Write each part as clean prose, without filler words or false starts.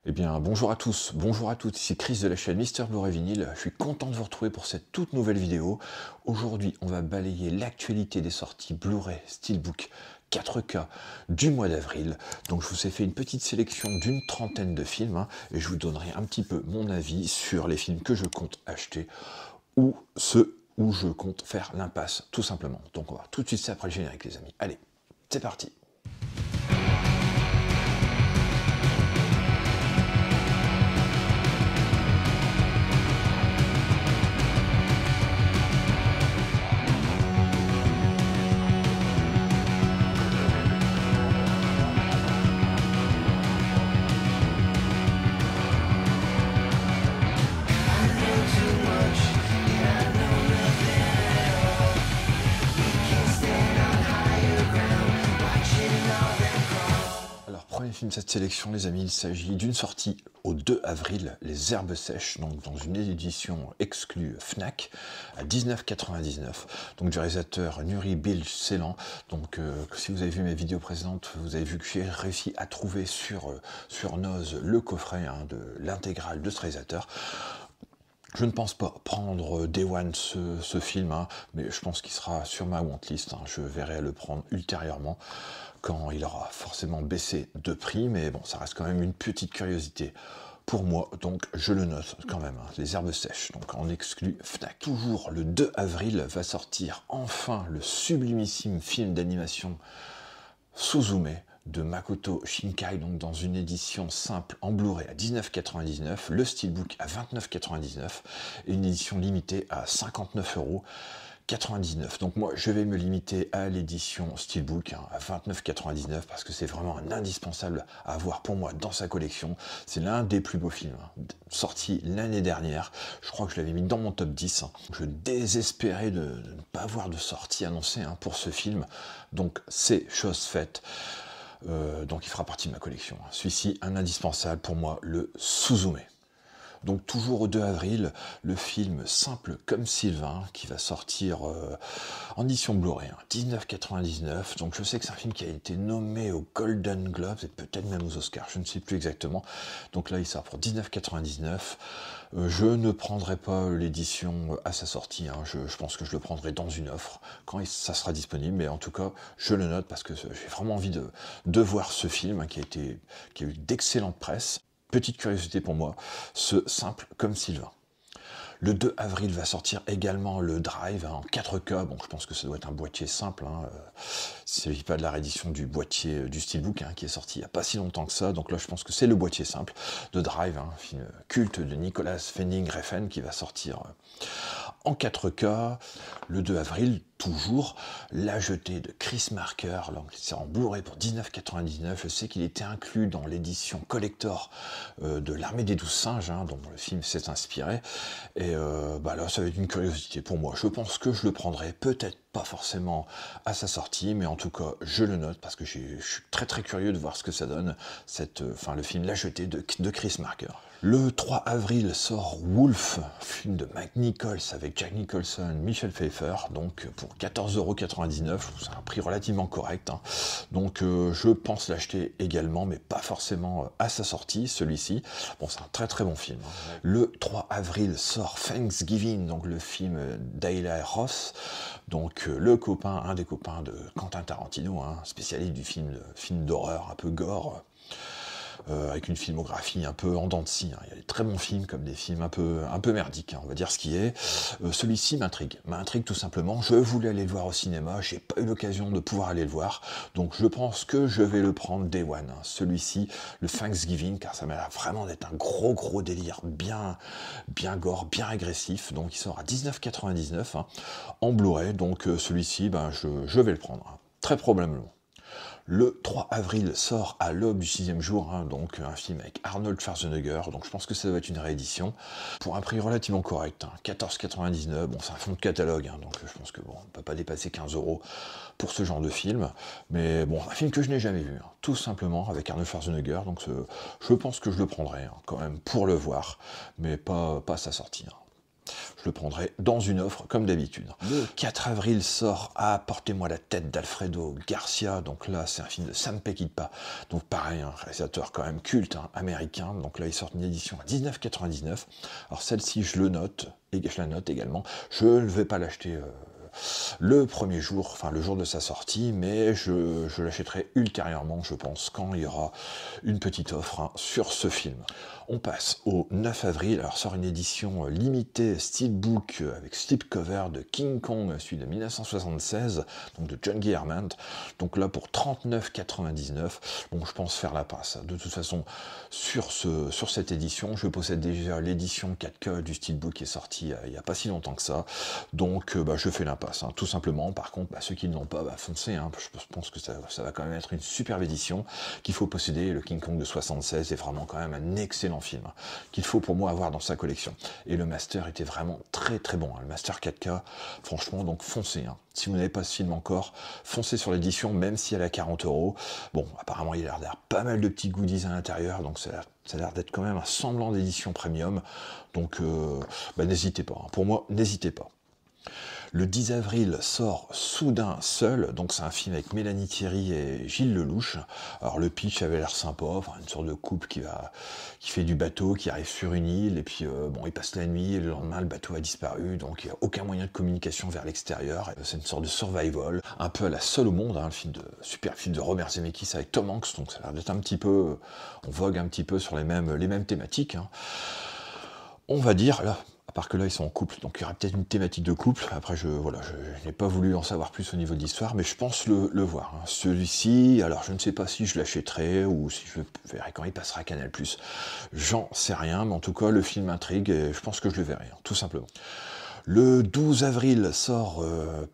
Eh bien, bonjour à tous, bonjour à toutes, ici Chris de la chaîne Mister Blu-ray Vinyl. Je suis content de vous retrouver pour cette toute nouvelle vidéo. Aujourd'hui, on va balayer l'actualité des sorties Blu-ray Steelbook 4K du mois d'avril. Donc, je vous ai fait une petite sélection d'une trentaine de films et je vous donnerai un petit peu mon avis sur les films que je compte acheter ou ceux où je compte faire l'impasse, tout simplement. Donc, on va tout de suite ça après le générique, les amis. Allez, c'est parti! Premier film de cette sélection, les amis, il s'agit d'une sortie au 2 avril, Les Herbes Sèches, donc dans une édition exclue Fnac, à 19,99 €, donc du réalisateur Nuri Bilge Ceylan. Donc si vous avez vu mes vidéos précédentes, vous avez vu que j'ai réussi à trouver sur Noz le coffret de l'intégrale de ce réalisateur. Je ne pense pas prendre Day One ce film, mais je pense qu'il sera sur ma wantlist. Je verrai le prendre ultérieurement quand il aura forcément baissé de prix, mais bon, ça reste quand même une petite curiosité pour moi, donc je le note quand même. Les Herbes Sèches, donc en exclu Fnac. Toujours le 2 avril va sortir enfin le sublimissime film d'animation Suzume de Makoto Shinkai, donc dans une édition simple en Blu-ray à 19,99 €, le Steelbook à 29,99 € et une édition limitée à 59,99 €. Donc moi je vais me limiter à l'édition Steelbook à 29,99 € parce que c'est vraiment un indispensable à avoir pour moi dans sa collection. C'est l'un des plus beaux films sorti l'année dernière. Je crois que je l'avais mis dans mon top 10. Je désespérais de ne pas avoir de sortie annoncée pour ce film. Donc c'est chose faite. Donc il fera partie de ma collection. Celui-ci, un indispensable pour moi, le Suzume. Donc toujours au 2 avril, le film Simple comme Sylvain, qui va sortir en édition Blu-ray, 19,99 €. Donc je sais que c'est un film qui a été nommé aux Golden Globes et peut-être même aux Oscars, je ne sais plus exactement. Donc là il sort pour 19,99 €. Je ne prendrai pas l'édition à sa sortie, je pense que je le prendrai dans une offre quand ça sera disponible, mais en tout cas je le note parce que j'ai vraiment envie de voir ce film qui a eu d'excellente presse. Petite curiosité pour moi, ce Simple comme Sylvain. Le 2 avril va sortir également le Drive en 4K. Bon, je pense que ça doit être un boîtier simple. Il ne s'agit pas de la réédition du boîtier du Steelbook qui est sorti il n'y a pas si longtemps que ça. Donc là, je pense que c'est le boîtier simple de Drive, film culte de Nicolas Winding Refn qui va sortir en 4K. Le 2 avril, toujours, La Jetée de Chris Marker. C'est en Blu-ray pour 19,99 €. Je sais qu'il était inclus dans l'édition collector de l'Armée des 12 singes, dont le film s'est inspiré. Et là, ça va être une curiosité pour moi. Je pense que je le prendrai, peut-être pas forcément à sa sortie, mais en tout cas, je le note parce que je suis très très curieux de voir ce que ça donne, le film La Jetée de Chris Marker. Le 3 avril sort Wolf, film de Mike Nichols avec Jack Nicholson, Michelle Pfeiffer, donc pour 14,99 €, c'est un prix relativement correct. Donc je pense l'acheter également, mais pas forcément à sa sortie, celui-ci. Bon, c'est un très très bon film. Le 3 avril sort Thanksgiving, donc le film d'Eli Roth, donc un des copains de Quentin Tarantino, spécialiste du film d'horreur, un peu gore, avec une filmographie un peu en dents de scie. Il y a des très bons films comme des films un peu merdiques, on va dire ce qui est. Celui-ci m'intrigue tout simplement. Je voulais aller le voir au cinéma, j'ai pas eu l'occasion de pouvoir aller le voir, donc je pense que je vais le prendre Day One. Celui-ci, le Thanksgiving, car ça m'a l'air vraiment d'être un gros délire, bien gore, bien agressif. Donc il sort à 19,99 € en Blu-ray, donc celui-ci, je vais le prendre, très probablement. Le 3 avril sort À l'aube du 6e jour, donc un film avec Arnold Schwarzenegger, donc je pense que ça doit être une réédition, pour un prix relativement correct, 14,99 €. Bon, c'est un fond de catalogue, donc je pense que on ne peut pas dépasser 15 € pour ce genre de film, mais bon, un film que je n'ai jamais vu, tout simplement, avec Arnold Schwarzenegger, donc je pense que je le prendrai quand même pour le voir, mais pas à sa sortie. le prendrai dans une offre comme d'habitude. Le 4 avril sort Apportez-moi la tête d'Alfredo Garcia, donc là c'est un film de Sam Peckinpah, donc pareil, un réalisateur quand même culte, hein, américain, donc là il sort une édition à 19,99 €. Alors celle-ci je le note, et je la note également, je ne vais pas l'acheter le premier jour, enfin le jour de sa sortie, mais je l'achèterai ultérieurement, je pense, quand il y aura une petite offre, hein, sur ce film. On passe au 9 avril, alors sort une édition limitée Steelbook avec slipcover de King Kong, celui de 1976, donc de John Guillermin, donc là pour 39,99 €. Bon, je pense faire la passe. De toute façon, sur cette édition, je possède déjà l'édition 4K du Steelbook qui est sorti il n'y a pas si longtemps que ça, donc je fais l'impasse, hein, tout simplement. Par contre, ceux qui ne l'ont pas, foncez, hein. Je pense que ça va quand même être une superbe édition qu'il faut posséder. Le King Kong de 76 est vraiment quand même un excellent film, hein, qu'il faut pour moi avoir dans sa collection. Et le master était vraiment très très bon, hein, le master 4K, franchement, donc foncez, hein. Si vous n'avez pas ce film encore, foncez sur l'édition, même si elle est à 40 €. Bon, apparemment il a l'air d'avoir pas mal de petits goodies à l'intérieur, donc ça a l'air d'être quand même un semblant d'édition premium, donc n'hésitez pas, hein. Pour moi, n'hésitez pas. Le 10 avril sort Soudain Seul, donc c'est un film avec Mélanie Thierry et Gilles Lelouch. Alors le pitch avait l'air sympa, enfin, une sorte de couple qui fait du bateau, qui arrive sur une île, et puis il passe la nuit, et le lendemain le bateau a disparu, donc il n'y a aucun moyen de communication vers l'extérieur. C'est une sorte de survival, un peu à la Seule au monde, hein, super film de Robert Zemeckis avec Tom Hanks, donc ça a l'air d'être un petit peu, on vogue un petit peu sur les mêmes thématiques, hein. On va dire, là, à part que là ils sont en couple, donc il y aura peut-être une thématique de couple. Après je n'ai pas voulu en savoir plus au niveau de l'histoire, mais je pense le voir, hein. Celui-ci, alors je ne sais pas si je l'achèterai ou si je le verrai quand il passera à Canal+. J'en sais rien, mais en tout cas le film intrigue et je pense que je le verrai, hein, tout simplement. Le 12 avril sort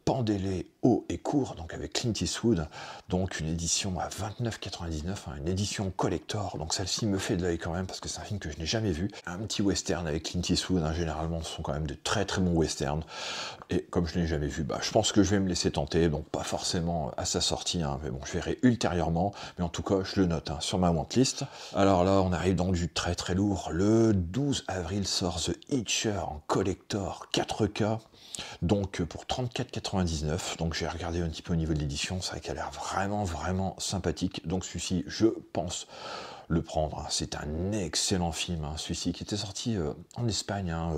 Pendez-les haut et court, donc avec Clint Eastwood, donc une édition à 29,99 €, hein, une édition collector, donc celle-ci me fait de l'œil quand même, parce que c'est un film que je n'ai jamais vu. Un petit western avec Clint Eastwood, hein, généralement ce sont quand même de très très bons westerns, et comme je ne l'ai jamais vu, je pense que je vais me laisser tenter, donc pas forcément à sa sortie, hein, mais bon, je verrai ultérieurement, mais en tout cas je le note, hein, sur ma wantlist. Alors là, on arrive dans du très très lourd. Le 12 avril sort The Hitcher en collector 4K, donc pour 34,99 €. Donc j'ai regardé un petit peu au niveau de l'édition, c'est vrai qu'elle a l'air vraiment vraiment sympathique, donc celui-ci je pense le prendre, hein. C'est un excellent film, hein, celui-ci qui était sorti en Espagne, hein,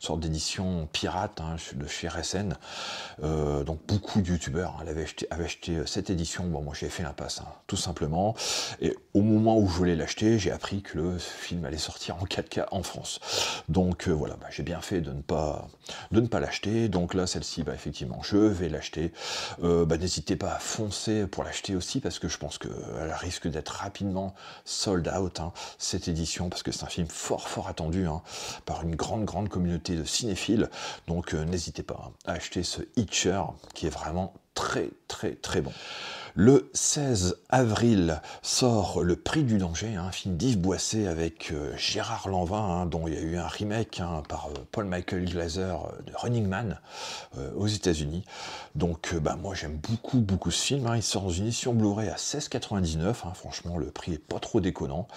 sorte d'édition pirate, hein, de chez RSN, donc beaucoup de youtubeurs, hein, avaient acheté cette édition. Bon, moi j'ai fait l'impasse, hein, tout simplement, et au moment où je voulais l'acheter, j'ai appris que le film allait sortir en 4K en France, donc voilà, j'ai bien fait de ne pas l'acheter. Donc là, celle-ci, effectivement, je vais l'acheter. N'hésitez pas à foncer pour l'acheter aussi, parce que je pense qu'elle risque d'être rapidement sold out, hein, cette édition, parce que c'est un film fort fort attendu, hein, par une grande communauté de cinéphiles. Donc n'hésitez pas, hein, à acheter ce Hitcher qui est vraiment très très très bon. Le 16 avril sort Le Prix du danger, un film d'Yves Boisset avec Gérard Lanvin, hein, dont il y a eu un remake, hein, par Paul Michael Glaser, de Running Man, aux États-Unis. Donc moi j'aime beaucoup ce film, hein. Il sort dans une édition Blu-ray à 16,99 €, hein. Franchement le prix est pas trop déconnant.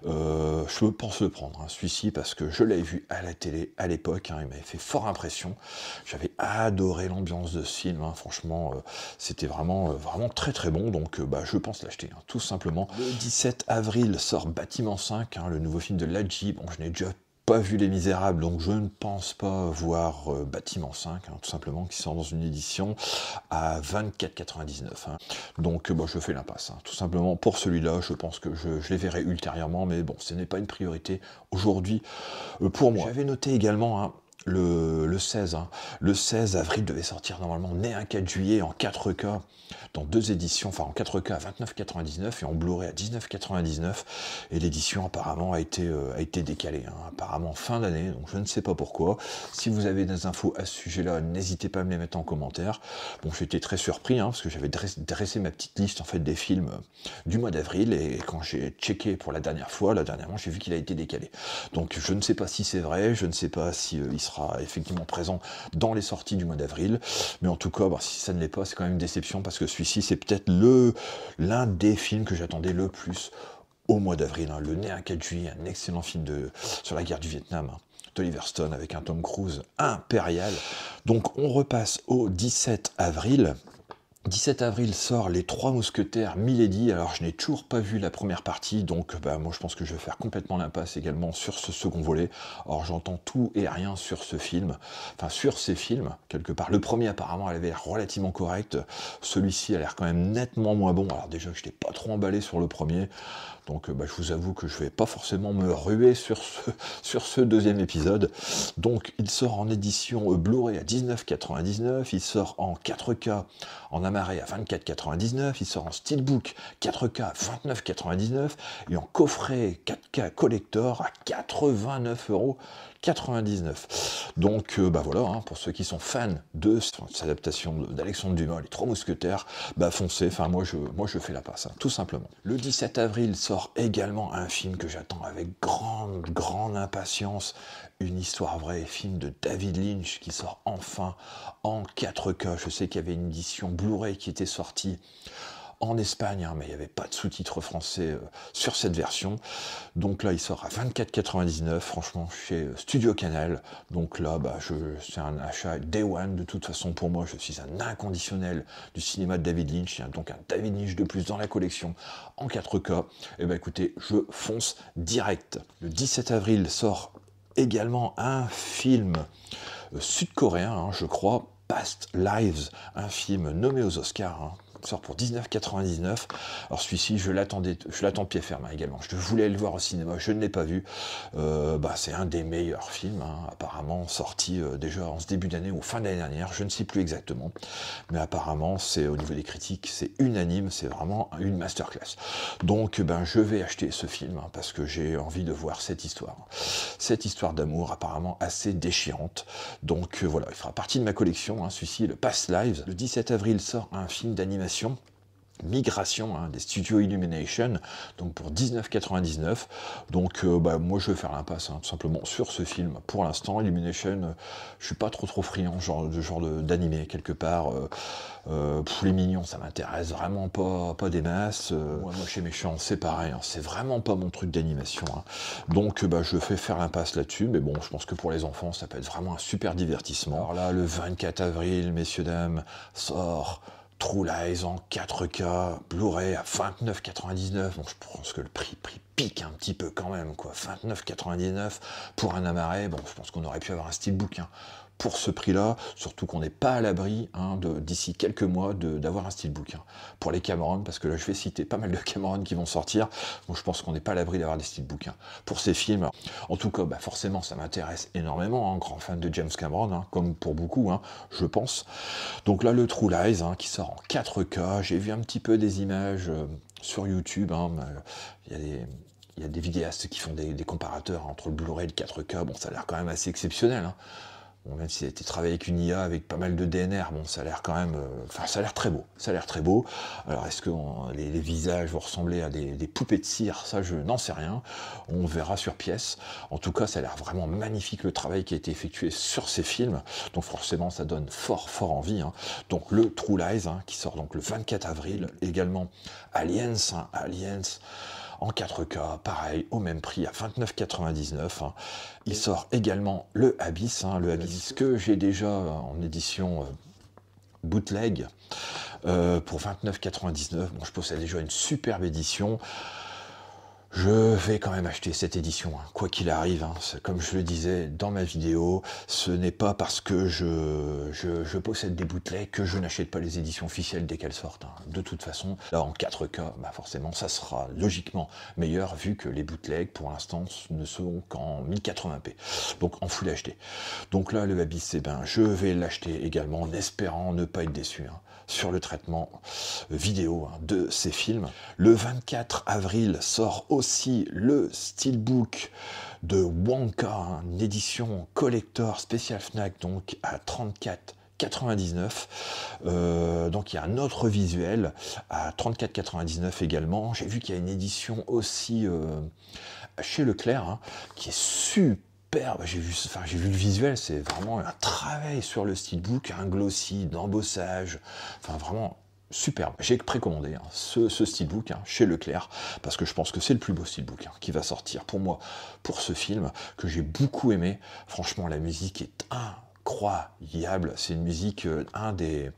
Je pense le prendre, hein, celui-ci, parce que je l'avais vu à la télé à l'époque, hein, il m'avait fait fort impression. J'avais adoré l'ambiance de ce film, hein. Franchement c'était vraiment très très bon, donc je pense l'acheter, hein, tout simplement. Le 17 avril sort Bâtiment 5, hein, le nouveau film de Ladji. Bon, je n'ai déjà pas vu Les Misérables, donc je ne pense pas voir Bâtiment 5, hein, tout simplement, qui sort dans une édition à 24,99 €, hein. Donc je fais l'impasse, hein, tout simplement pour celui-là. Je pense que je les verrai ultérieurement, mais bon, ce n'est pas une priorité aujourd'hui pour moi. J'avais noté également, hein, le 16, hein. Le 16 avril devait sortir normalement Né un 4 juillet en 4K, dans 2 éditions, enfin en 4K à 29,99 € et en Blu-ray à 19,99 €, et l'édition apparemment a été décalée, hein, apparemment fin d'année, donc je ne sais pas pourquoi. Si vous avez des infos à ce sujet-là, n'hésitez pas à me les mettre en commentaire. Bon, j'étais très surpris, hein, parce que j'avais dressé ma petite liste en fait des films du mois d'avril, et quand j'ai checké pour la dernière fois, dernièrement, j'ai vu qu'il a été décalé. Donc je ne sais pas si c'est vrai, je ne sais pas si il sera effectivement présent dans les sorties du mois d'avril, mais en tout cas, si ça ne l'est pas, c'est quand même une déception, parce que celui-ci c'est peut-être l'un des films que j'attendais le plus au mois d'avril, Le Né un 4 juillet, un excellent film sur la guerre du Vietnam, d'Oliver Stone avec un Tom Cruise impérial. Donc on repasse au 17 avril. 17 avril sort Les Trois Mousquetaires Milady. Alors je n'ai toujours pas vu la première partie, donc moi je pense que je vais faire complètement l'impasse également sur ce second volet. Or j'entends tout et rien sur ce film, enfin sur ces films, quelque part. Le premier apparemment elle avait l'air relativement correct, celui-ci a l'air quand même nettement moins bon. Alors déjà que je n'étais pas trop emballé sur le premier, donc je vous avoue que je ne vais pas forcément me ruer sur ce deuxième épisode. Donc il sort en édition Blu-ray à 19,99, il sort en 4K en amarré à 24,99, il sort en steelbook 4K à 29,99 et en coffret 4K collector à 89,99 €. Donc voilà, pour ceux qui sont fans de cette adaptation d'Alexandre Dumas, Les Trois Mousquetaires, foncez, enfin moi je fais la passe, tout simplement. Le 17 avril sort également un film que j'attends avec grande impatience, Une histoire vraie, film de David Lynch qui sort enfin en 4K. Je sais qu'il y avait une édition Blu-ray qui était sortie en Espagne, mais il n'y avait pas de sous-titres français sur cette version. Donc là, il sort à 24,99, franchement, chez Studio Canal. Donc là, c'est un achat Day One. De toute façon, pour moi, je suis un inconditionnel du cinéma de David Lynch. Il y a donc un David Lynch de plus dans la collection en 4K. Et écoutez, je fonce direct. Le 17 avril sort également un film sud-coréen, je crois, Past Lives, un film nommé aux Oscars, sort pour 19,99. Alors celui-ci, je l'attends pied ferme également. Je voulais le voir au cinéma, je ne l'ai pas vu. C'est un des meilleurs films, apparemment, sorti déjà en ce début d'année ou fin d'année dernière, je ne sais plus exactement. Mais apparemment, c'est au niveau des critiques, c'est unanime, c'est vraiment une masterclass. Donc je vais acheter ce film, parce que j'ai envie de voir cette histoire. Cette histoire d'amour apparemment assez déchirante. Donc voilà, il fera partie de ma collection, celui-ci, le Past Lives. Le 17 avril sort un film d'animation Migration, des studios Illumination, donc pour 19,99. Donc moi je vais faire l'impasse tout simplement sur ce film. Pour l'instant, Illumination, je suis pas trop friand de genre d'animé quelque part. Les mignons, ça m'intéresse vraiment pas des masses. Moi chez Méchant, c'est pareil, c'est vraiment pas mon truc d'animation. Donc je fais faire l'impasse là-dessus, mais bon, je pense que pour les enfants, ça peut être vraiment un super divertissement. Alors là, le 24 avril, messieurs, dames, sort True Lies en 4K, Blu-ray à 29,99. Bon, je pense que le prix pique un petit peu quand même, quoi. 29,99 pour un amarré. Bon, je pense qu'on aurait pu avoir un steelbook pour ce prix-là, surtout qu'on n'est pas à l'abri d'ici quelques mois d'avoir un steelbook. Pour les Cameron, parce que là je vais citer pas mal de Cameron qui vont sortir, donc je pense qu'on n'est pas à l'abri d'avoir des steelbooks pour ces films. En tout cas, forcément ça m'intéresse énormément, grand fan de James Cameron, comme pour beaucoup, je pense. Donc là le True Lies qui sort en 4K, j'ai vu un petit peu des images sur YouTube, il y a des vidéastes qui font des comparateurs entre le Blu-ray et le 4K, bon ça a l'air quand même assez exceptionnel. Bon, même si ça a été travaillé avec une IA, avec pas mal de DNR, bon, ça a l'air quand même... ça a l'air très beau. Ça a l'air très beau. Alors, est-ce que les visages vont ressembler à des poupées de cire? Ça, je n'en sais rien. On verra sur pièce. En tout cas, ça a l'air vraiment magnifique, le travail qui a été effectué sur ces films. Donc, forcément, ça donne fort envie. Donc, le True Lies, qui sort donc le 24 avril. Également, Aliens. Aliens en 4K, pareil, au même prix, à 29,99. Il sort également le Abyss, le Abyss que j'ai déjà en édition bootleg pour 29,99. Bon, je possède déjà une superbe édition. Je vais quand même acheter cette édition, quoi qu'il arrive. Comme je le disais dans ma vidéo, ce n'est pas parce que je possède des bootlegs que je n'achète pas les éditions officielles dès qu'elles sortent. De toute façon, là en 4K, forcément, ça sera logiquement meilleur vu que les bootlegs, pour l'instant, ne sont qu'en 1080p, donc en Full HD. Donc là, le Abyss, je vais l'acheter également en espérant ne pas être déçu sur le traitement vidéo de ces films. Le 24 avril sort aussi le Steelbook de Wonka, une édition collector spécial Fnac, donc à 34,99. Donc il y a un autre visuel à 34,99 également. J'ai vu qu'il y a une édition aussi chez Leclerc qui est superbe. J'ai vu le visuel, c'est vraiment un travail sur le steelbook, un glossy, d'embossage, vraiment superbe. J'ai précommandé ce steelbook chez Leclerc, parce que je pense que c'est le plus beau steelbook qui va sortir pour moi, pour ce film, que j'ai beaucoup aimé. Franchement, la musique est incroyable. C'est une musique, un des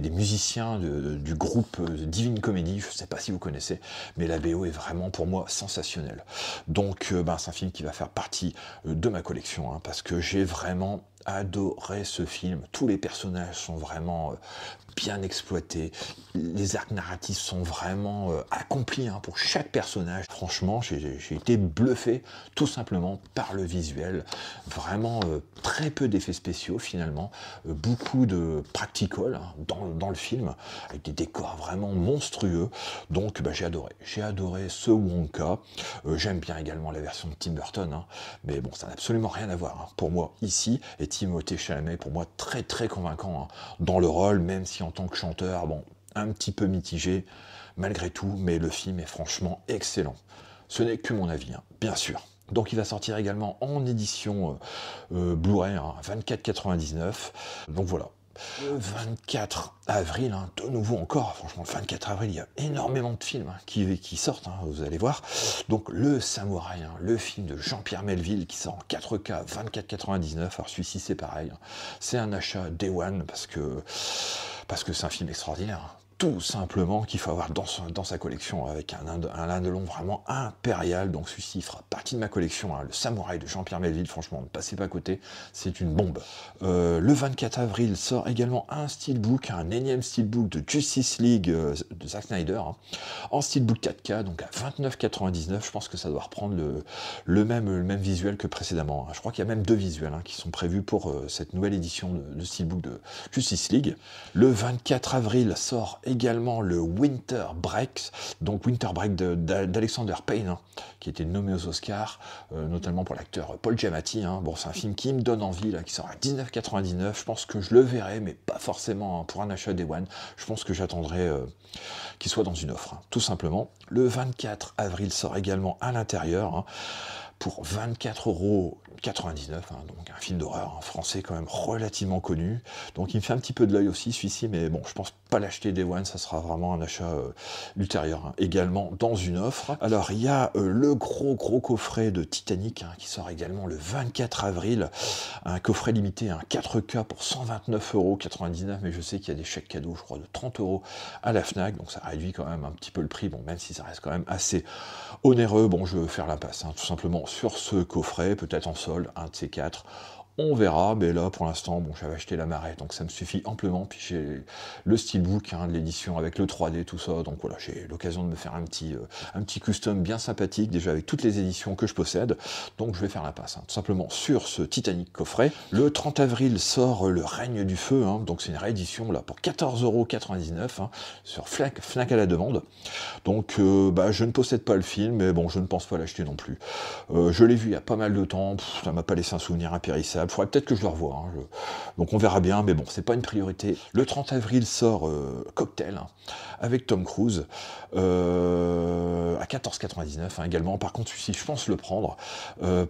musiciens du groupe Divine Comedy, je ne sais pas si vous connaissez, mais la BO est vraiment pour moi sensationnelle. Donc c'est un film qui va faire partie de ma collection, parce que j'ai vraiment adoré ce film. Tous les personnages sont vraiment bien exploités, les arcs narratifs sont vraiment accomplis pour chaque personnage. Franchement, j'ai été bluffé tout simplement par le visuel. Vraiment très peu d'effets spéciaux finalement, beaucoup de practical dans le film, avec des décors vraiment monstrueux. Donc j'ai adoré ce Wonka. J'aime bien également la version de Tim Burton, mais bon, ça n'a absolument rien à voir pour moi ici. Et Timothée Chalamet, pour moi, très très convaincant dans le rôle, même si en tant que chanteur, bon, un petit peu mitigé malgré tout, mais le film est franchement excellent. Ce n'est que mon avis, bien sûr. Donc il va sortir également en édition Blu-ray, 24,99. Donc voilà. Le 24 avril, de nouveau encore, franchement le 24 avril, il y a énormément de films qui sortent, vous allez voir. Donc le Samouraï, le film de Jean-Pierre Melville qui sort en 4K, 24,99. Alors celui-ci c'est pareil, c'est un achat Day One parce que c'est un film extraordinaire. Tout simplement qu'il faut avoir dans sa collection, avec un lindelon vraiment impérial. Donc celui-ci fera partie de ma collection, le Samouraï de Jean-Pierre Melville. Franchement, ne passez pas à côté, c'est une bombe. Le 24 avril sort également un steelbook, un énième steelbook de Justice League de Zack Snyder, en steelbook 4K, donc à 29,99. Je pense que ça doit reprendre le même visuel que précédemment. Je crois qu'il y a même deux visuels qui sont prévus pour cette nouvelle édition de steelbook de Justice League. Le 24 avril sort également le Winter Break, donc Winter Break d'Alexander Payne, qui était nommé aux Oscars, notamment pour l'acteur Paul Giamatti. Bon, c'est un film qui me donne envie, qui sort à 19,99. Je pense que je le verrai, mais pas forcément pour un achat Day One. Je pense que j'attendrai qu'il soit dans une offre, tout simplement. Le 24 avril sort également À l'intérieur, pour 24,99 €, donc un film d'horreur français quand même relativement connu. Donc il me fait un petit peu de l'œil aussi celui-ci, mais bon, je pense pas l'acheter Day One, ça sera vraiment un achat ultérieur, également dans une offre. Alors il y a le gros coffret de Titanic qui sort également le 24 avril, un coffret limité, un 4K pour 129,99 €, mais je sais qu'il y a des chèques cadeaux, je crois, de 30 € à la Fnac, donc ça réduit quand même un petit peu le prix, bon, même si ça reste quand même assez onéreux. Bon, je vais faire l'impasse, tout simplement, sur ce coffret, peut-être en solde, un de ces quatre. On verra, mais là pour l'instant, bon, j'avais acheté la marée, donc ça me suffit amplement. Puis j'ai le steelbook de l'édition avec le 3D, tout ça, donc voilà, j'ai l'occasion de me faire un petit custom bien sympathique, déjà avec toutes les éditions que je possède. Donc je vais faire l'impasse, tout simplement sur ce Titanic coffret. Le 30 avril sort Le Règne du Feu, donc c'est une réédition là pour 14,99 € sur Fnac à la demande. Donc je ne possède pas le film, mais bon, je ne pense pas l'acheter non plus. Je l'ai vu il y a pas mal de temps, ça m'a pas laissé un souvenir impérissable. Il faudrait peut-être que je le revoie, donc on verra bien, mais bon, c'est pas une priorité. Le 30 avril sort Cocktail, avec Tom Cruise, à 14,99 également. Par contre, celui-ci, je pense le prendre.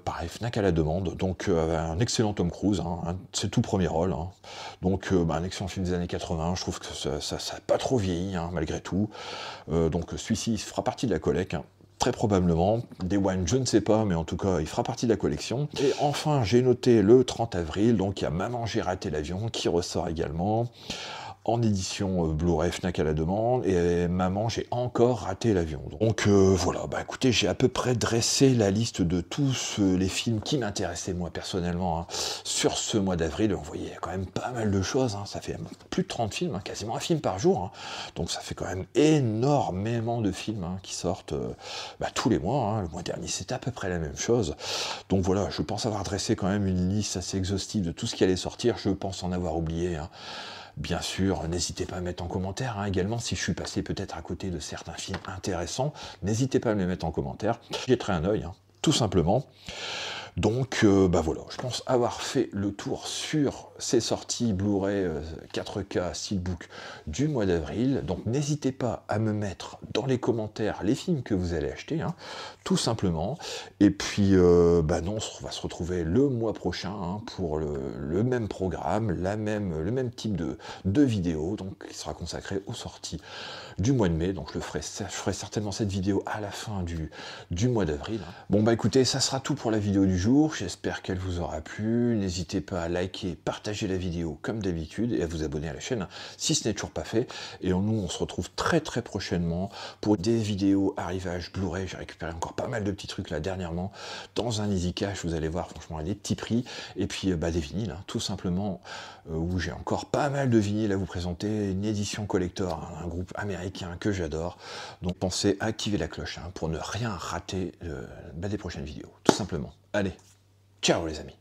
Pareil, Fnac à la demande, donc un excellent Tom Cruise, c'est tout premier rôle. Donc un excellent film des années 80, je trouve que ça n'a pas trop vieilli, malgré tout. Donc celui-ci fera partie de la collecte, très probablement. Day One, je ne sais pas, mais en tout cas, il fera partie de la collection. Et enfin, j'ai noté le 30 avril, donc il y a Maman, j'ai raté l'avion, qui ressort également, en édition Blu-ray Fnac à la demande, et Maman, j'ai encore raté l'avion. Donc voilà, écoutez, j'ai à peu près dressé la liste de tous les films qui m'intéressaient moi personnellement sur ce mois d'avril. Vous voyez, il y a quand même pas mal de choses, ça fait plus de 30 films, quasiment un film par jour, donc ça fait quand même énormément de films qui sortent tous les mois. Le mois dernier, c'était à peu près la même chose. Donc voilà, je pense avoir dressé quand même une liste assez exhaustive de tout ce qui allait sortir. Je pense en avoir oublié, bien sûr, n'hésitez pas à mettre en commentaire également si je suis passé peut-être à côté de certains films intéressants. N'hésitez pas à me les mettre en commentaire. J'y jetterai un œil, tout simplement. Donc bah voilà, je pense avoir fait le tour sur ces sorties Blu-ray 4K Steelbook du mois d'avril. Donc n'hésitez pas à me mettre dans les commentaires les films que vous allez acheter, hein, tout simplement. Et puis bah non, on va se retrouver le mois prochain, hein, pour le même programme, le même type de vidéo, donc qui sera consacré aux sorties du mois de mai. Donc je ferai certainement cette vidéo à la fin du mois d'avril. Bon bah écoutez, ça sera tout pour la vidéo du jour. J'espère qu'elle vous aura plu. N'hésitez pas à liker, partager la vidéo comme d'habitude et à vous abonner à la chaîne si ce n'est toujours pas fait. Et nous, on se retrouve très prochainement pour des vidéos arrivage Blu-ray. J'ai récupéré encore pas mal de petits trucs là dernièrement dans un Easy Cash. Vous allez voir, franchement, à des petits prix. Et puis bah, des vinyles, hein, tout simplement, où j'ai encore pas mal de vinyles à vous présenter. Une édition collector, hein, un groupe américain que j'adore. Donc pensez à activer la cloche, hein, pour ne rien rater des prochaines vidéos, tout simplement. Allez, ciao les amis.